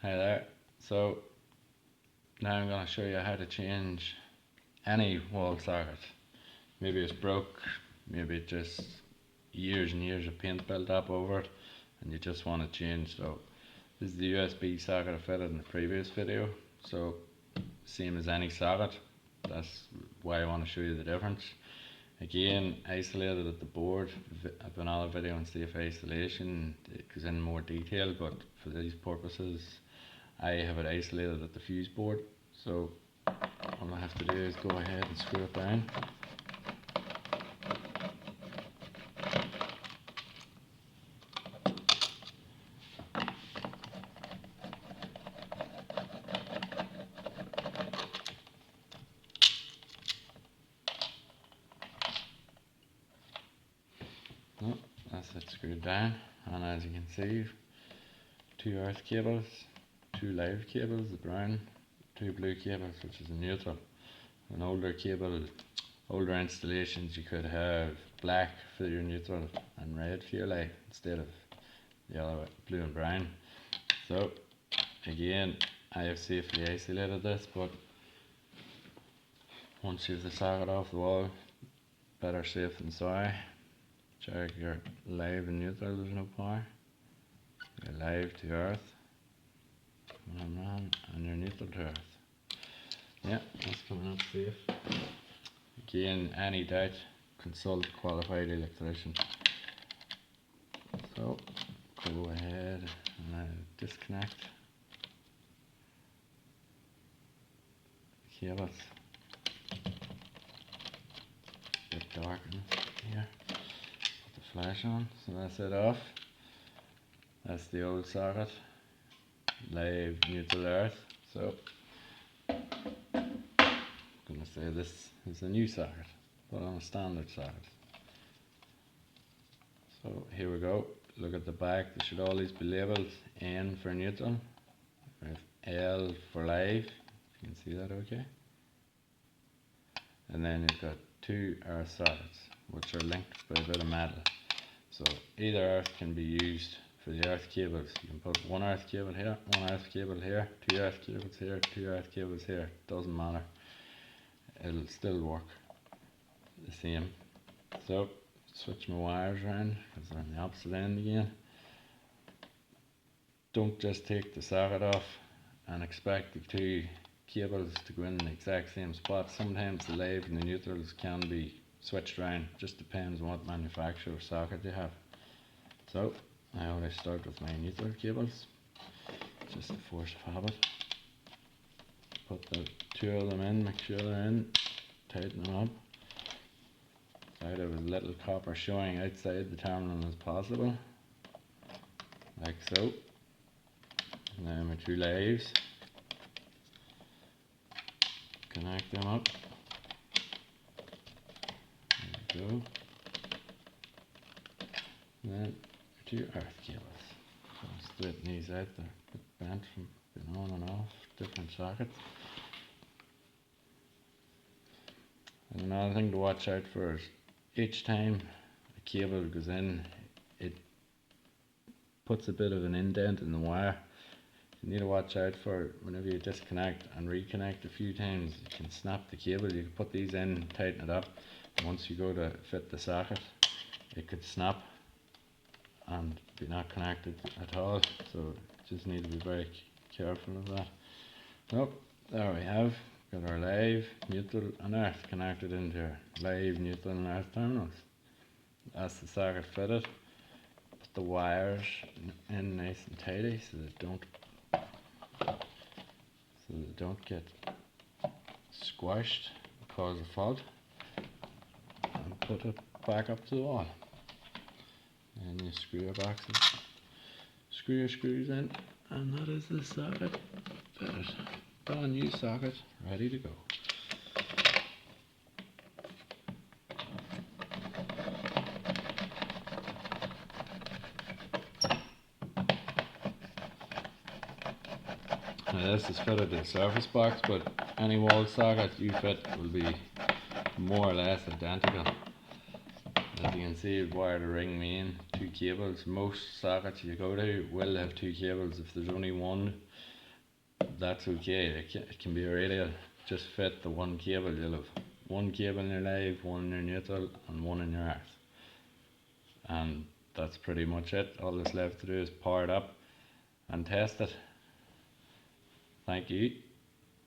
Hi there. So now I'm going to show you how to change any wall socket. Maybe it's broke, maybe it just years and years of paint built up over it and you just want to change. So this is the USB socket I fitted in the previous video. So same as any socket, that's why I want to show you the difference. Again, isolated at the board. I've another video on safe isolation, it goes in more detail, but for these purposes I have it isolated at the fuse board. So all I have to do is go ahead and screw it down. Oh, that's it screwed down, and as you can see, two earth cables, two live cables, the brown, two blue cables which is a neutral. An older installations you could have black for your neutral and red for your live instead of the other way, blue and brown. So again, I have safely isolated this, but once you have the socket off the wall, better safe than sorry. Check your live and neutral, there's no power. Your live to earth, and your neutral to earth. Yeah, that's coming up safe. Again, any doubt, consult a qualified electrician. So, go ahead and disconnect the cables. A bit dark here. Put the flash on, so that's it off. That's the old socket, live, neutral, earth. So, I'm gonna say this is a new socket, but on a standard socket. So here we go. Look at the back. They should always be labelled N for neutral, L for live. You can see that okay. And then you've got two earth sockets, which are linked by a bit of metal. So either earth can be used for the earth cables. You can put one earth cable here, one earth cable here, two earth cables here, two earth cables here. Doesn't matter. It'll still work the same. So switch my wires around because they're on the opposite end again. Don't just take the socket off and expect the two cables to go in the exact same spot. Sometimes the live and the neutrals can be switched around, just depends on what manufacturer socket you have. So I always start with my neutral cables, just a force of habit. Put the two of them in, make sure they're in, tighten them up. Try to have as little copper showing outside the terminal as possible, like so. And then my two lives, connect them up, there we go. And then two earth cables. So I'm splitting these out, they're a bit bent from being on and off, different sockets. And another thing to watch out for is each time a cable goes in, it puts a bit of an indent in the wire. You need to watch out for whenever you disconnect and reconnect a few times. You can snap the cable. You can put these in, tighten it up. Once you go to fit the socket, it could snap and be not connected at all. So just need to be very careful of that. So there we have got our live, neutral and earth connected into our live, neutral and earth terminals. That's the socket fitted. Put the wires in nice and tidy so they don't get squashed and cause a fault, and put it back up to the wall. And you screw your boxes, screw your screws in, and that is the socket fitted. Brand new socket ready to go. Now this is fitted to the surface box, but any wall socket you fit will be more or less identical. As you can see, I've wired a ring main, two cables. Most sockets you go to will have two cables. If there's only one, that's okay. It can be a radio, just fit the one cable. You'll have one cable in your live, one in your neutral, and one in your arse. And that's pretty much it. All that's left to do is power it up and test it. Thank you.